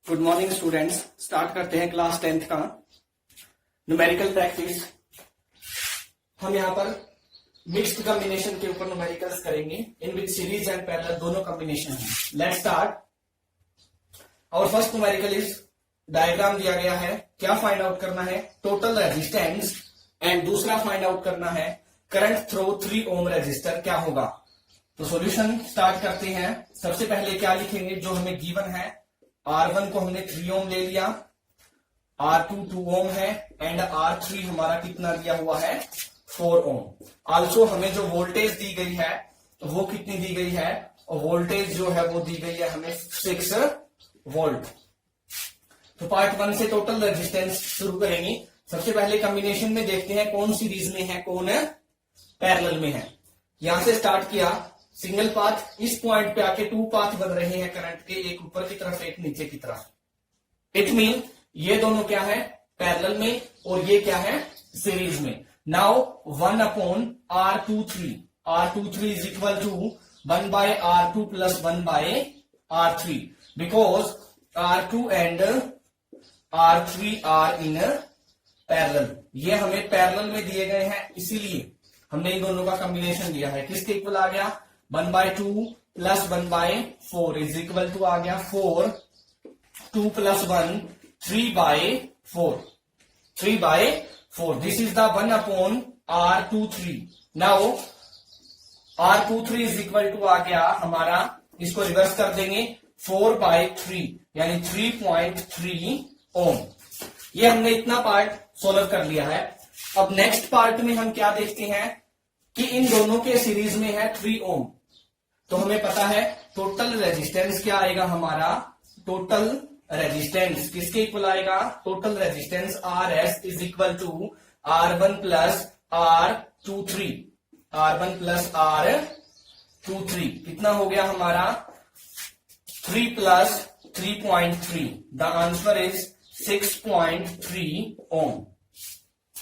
Good morning students. Start करते हैं class 10th का न्यूमेरिकल प्रैक्टिस। हम यहाँ पर मिक्स्ड कॉम्बिनेशन के ऊपर न्यूमेरिकल्स करेंगे इन विच सीरीज एंड पैरेलल दोनों कॉम्बिनेशन है। Let's start. और फर्स्ट न्यूमेरिकल इज डायग्राम दिया गया है। क्या फाइंड आउट करना है? Total resistance. एंड दूसरा फाइंड आउट करना है करंट थ्रू 3 ओम रेजिस्टर क्या होगा। तो सॉल्यूशन स्टार्ट करते हैं। सबसे पहले क्या लिखेंगे जो हमें गिवन है। R1 को हमने 3 ओम ले लिया, R2 2 ओम है एंड R3 हमारा कितना दिया हुआ है 4 ओम। आल्सो हमें जो वोल्टेज दी गई है वो कितनी दी गई है, और वोल्टेज जो है वो दी गई है हमें 6 वोल्ट। तो पार्ट 1 से टोटल रेजिस्टेंस शुरू करेंगे। सबसे पहले कॉम्बिनेशन में देखते हैं कौन सीरीज में है कौन पैरेलल में है। यहां से स्टार्ट किया सिंगल पाथ, इस पॉइंट पे आके 2 पाथ बन रहे हैं करंट के, एक ऊपर की तरफ एक नीचे की तरफ। इट मीन ये दोनों क्या है पैरेलल में और ये क्या है सीरीज में। Now 1/R23, R23 is equal to 1/R2 plus 1/R3 because R2 and R3 are in parallel. ये हमें पैरेलल में दिए गए हैं, इसीलिए हमने इन दोनों का कॉम्बिनेशन लिया है। किसके इक्वल आ गया 1/2 प्लस 1/4 इज इक्वल टू आ गया 4, 2 प्लस 1 3/4, 3/4। This is the 1/R23। Now R23 is equal to आ गया हमारा, इसको रिवर्स कर देंगे 4/3 यानी 3.3 ओम। ये हमने इतना पार्ट सोल्व कर लिया है। अब नेक्स्ट पार्ट में हम क्या देखते हैं कि इन दोनों के सीरीज में है 3 ओम। तो हमें पता है टोटल रेजिस्टेंस क्या आएगा हमारा, टोटल रेजिस्टेंस किसके इक्वल आएगा, total resistance RS is equal to R1 plus R23, R1 plus R23 कितना हो गया हमारा 3 plus 3.3। The answer is 6.3 ohm,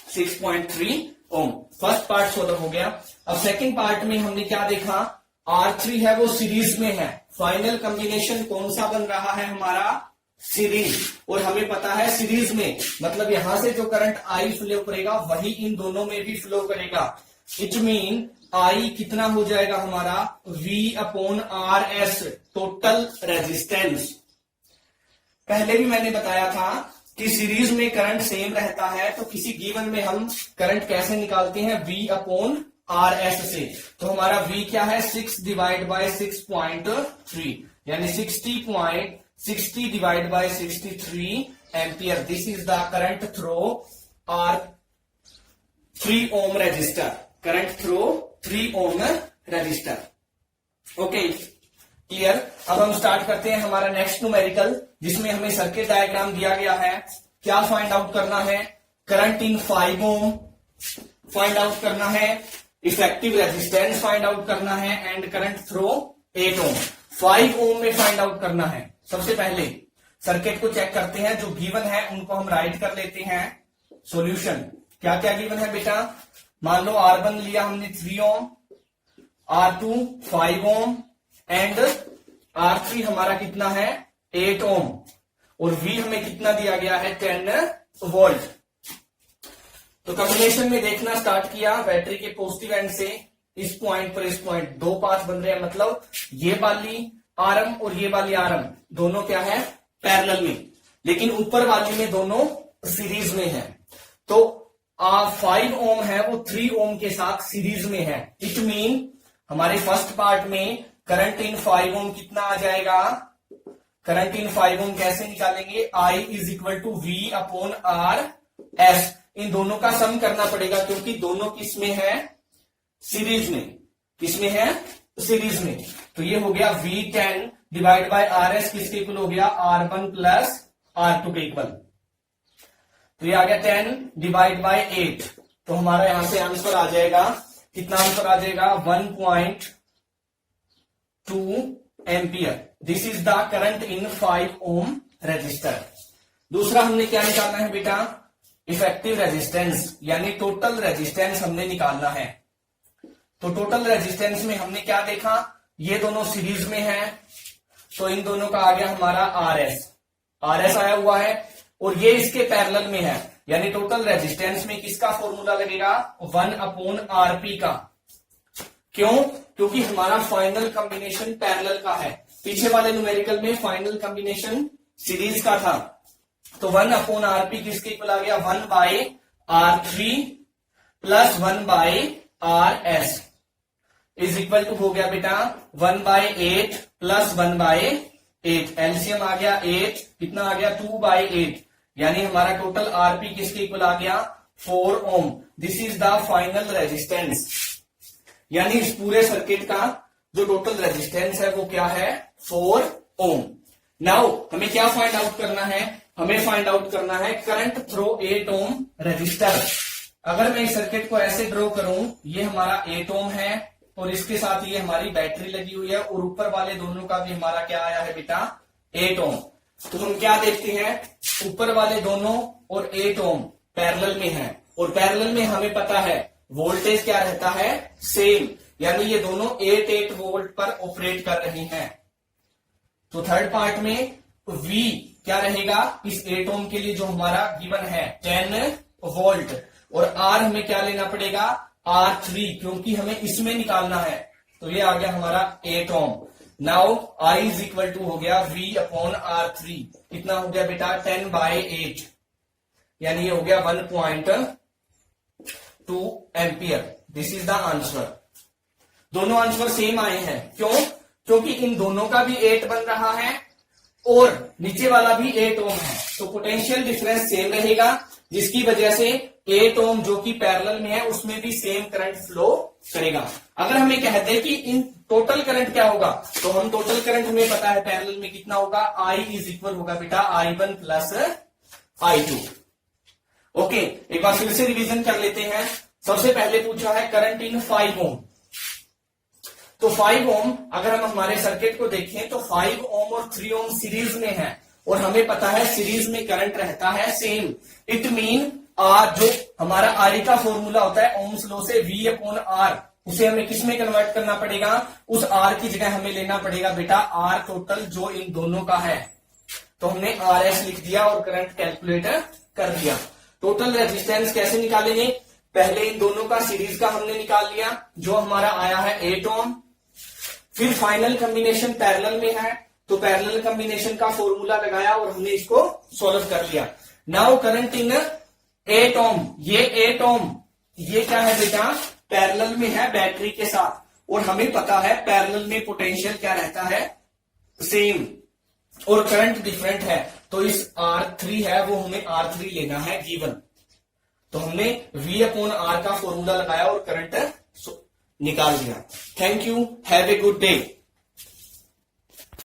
6.3 ohm. First part solve हो गया। अब सेकंड पार्ट में हमने क्या देखा, R3 है वो सीरीज में है। फाइनल कॉम्बिनेशन कौन सा बन रहा है हमारा सीरीज, और हमें पता है सीरीज में मतलब यहां से जो करंट I फ्लो करेगा वही इन दोनों में भी फ्लो करेगा। इट मीन I कितना हो जाएगा हमारा V/RS टोटल रेजिस्टेंस। पहले भी मैंने बताया था कि सीरीज में करंट सेम रहता है, तो किसी गिवन में हम करंट कैसे निकालते हैं V/RS से। तो हमारा V क्या है 6/6.3 यानी 60/63 ampere. This is the current through R 3 ohm resistor, current through 3 ohm resistor. Okay clear. अब हम स्टार्ट करते हैं हमारा नेक्स्ट न्यूमेरिकल, जिसमें हमें सर्किट डायग्राम दिया गया है। क्या फाइंड आउट करना है, current in 5 ohm find out करना है, इफेक्टिव रेजिस्टेंस फाइंड आउट करना है and current through 8 ohm. 5 ohm में फाइंड आउट करना है। सबसे पहले सर्किट को चेक करते हैं, जो गिवन है उनको हम राइट कर लेते हैं। सॉल्यूशन क्या क्या गिवन है बेटा, मान लो R1 लिया हमने 3 ओम, R2 5 ओम एंड R3 हमारा कितना है 8 ओम, और V हमें कितना दिया गया है 10 वोल्ट। तो कॉम्बिनेशन में देखना स्टार्ट किया बैटरी के पॉजिटिव एंड से, इस पॉइंट पर इस पॉइंट 2 पाथ बन रहे हैं, मतलब ये वाली आरम और ये वाली आरम दोनों क्या है पैरेलल में, लेकिन ऊपर वाली में दोनों सीरीज में है। तो 5 ओम है वो 3 ओम के साथ सीरीज में है। इट मीन हमारे फर्स्ट पार्ट में करंट इन 5 ओम कितना आ जाएगा, करंट इन 5 ओम कैसे निकालेंगे, I is equal to V/RS। इन दोनों का सम करना पड़ेगा क्योंकि दोनों किस में है सीरीज में, किसमें है सीरीज में। तो ये हो गया V10 डिवाइड बाय RS किसके इक्वल हो गया R1 प्लस R2 के इक्वल। तो ये आ गया 10 डिवाइड बाय 8। तो हमारा यहां से आंसर आ जाएगा, कितना आंसर आ जाएगा 1.2 ampere. This is the current in 5 ohm resistor. दूसरा हमने क्या निकालना है बेटा, इफेक्टिव रेजिस्टेंस यानी टोटल रेजिस्टेंस हमने निकालना है। तो टोटल रेजिस्टेंस में हमने क्या देखा, ये दोनों सीरीज में हैं, तो इन दोनों का आ गया हमारा RS। आर एस आया हुआ है और ये इसके पैरेलल में है, यानी टोटल रेजिस्टेंस में किसका फॉर्मूला लगेगा 1/RP का। क्यों? क्योंकि हमारा फाइनल कॉम्बिनेशन पैरेलल का है, पीछे वाले न्यूमेरिकल में फाइनल कॉम्बिनेशन सीरीज का था। तो 1/RP किसके इक्वल आ गया 1/R3 plus 1/RS is equal to हो गया बेटा 1/8 प्लस 1/8। एलसीएम आ गया 8, कितना आ गया 2/8, यानी हमारा टोटल आरपी किसके इक्वल आ गया 4 ohm. This is the final resistance, यानी इस पूरे सर्किट का जो टोटल रेजिस्टेंस है वो क्या है 4 ओम। नाउ हमें क्या फाइंड आउट करना है, हमें फाइंड आउट करना है करंट थ्रू 8 ओम रजिस्टर। अगर मैं इस सर्किट को ऐसे ड्रॉ करूं, ये हमारा 8 ओम है और इसके साथ ये हमारी बैटरी लगी हुई है और ऊपर वाले दोनों का भी हमारा क्या आया है बेटा 8 ओम। तो हम क्या देखते हैं, ऊपर वाले दोनों और 8 ओम पैरेलल में है और पैरेलल में हमें पता है वोल्टेज क्या रहता है सेम, यानी ये दोनों 8 वोल्ट पर ऑपरेट कर रही हैं। तो थर्ड पार्ट में V क्या रहेगा इस 8 ओम के लिए जो हमारा गिवन है 10 वोल्ट और R हमें क्या लेना पड़ेगा R3, क्योंकि हमें इसमें निकालना है। तो ये आ गया हमारा 8 ohm. Now I is equal to हो गया V/R3, कितना हो गया बेटा 10/8, यानी ये हो गया 1.2 ampere. This is the answer. दोनों आंसर सेम आए हैं, क्यों? क्योंकि इन दोनों का भी 8 बन रहा है और नीचे वाला भी 8 ओम है, तो पोटेंशियल डिफरेंस सेम रहेगा, जिसकी वजह से 8 ओम जो कि पैरेलल में है उसमें भी सेम करंट फ्लो करेगा। अगर हमें कहते हैं कि इन टोटल करंट क्या होगा, तो हम टोटल करंट हमें पता है पैरेलल में कितना होगा I इज इक्वल होगा बेटा I1 प्लस I2। ओके, एक बार फिर से रिवीजन कर लेते हैं। सबसे पहले पूछा है करंट इन 5 ओम, तो 5 ओम अगर हम हमारे सर्किट को देखें तो 5 ओम और 3 ओम सीरीज में है और हमें पता है सीरीज में करंट रहता है सेम। इट मीन जो हमारा आर का फॉर्मूला होता है ओम्स लॉ से V/R, उसे हमें किस में कन्वर्ट करना पड़ेगा, उस R की जगह हमें लेना पड़ेगा बेटा R टोटल जो इन दोनों का है। तो हमने RS लिख दिया और करंट कैलकुलेट कर दिया। टोटल रेजिस्टेंस कैसे निकालेंगे, पहले इन दोनों का सीरीज का हमने निकाल लिया जो हमारा आया है 8 ओम, फिर फाइनल कॉम्बिनेशन पैरेलल में है तो पैरेलल कॉम्बिनेशन का फॉर्मूला लगाया और हमने इसको सॉल्व कर लिया। नाउ करंट इन 8 ओम, ये 8 ओम ये क्या है बेटा पैरेलल में है बैटरी के साथ और हमें पता है पैरेलल में पोटेंशियल क्या रहता है सेम और करंट डिफरेंट है, तो इस R3 है वो हमें R3 लेना है गिवन। तो हमने V/R का फॉर्मूला लगाया और करंट निकाल दिया। Thank you, have a good day.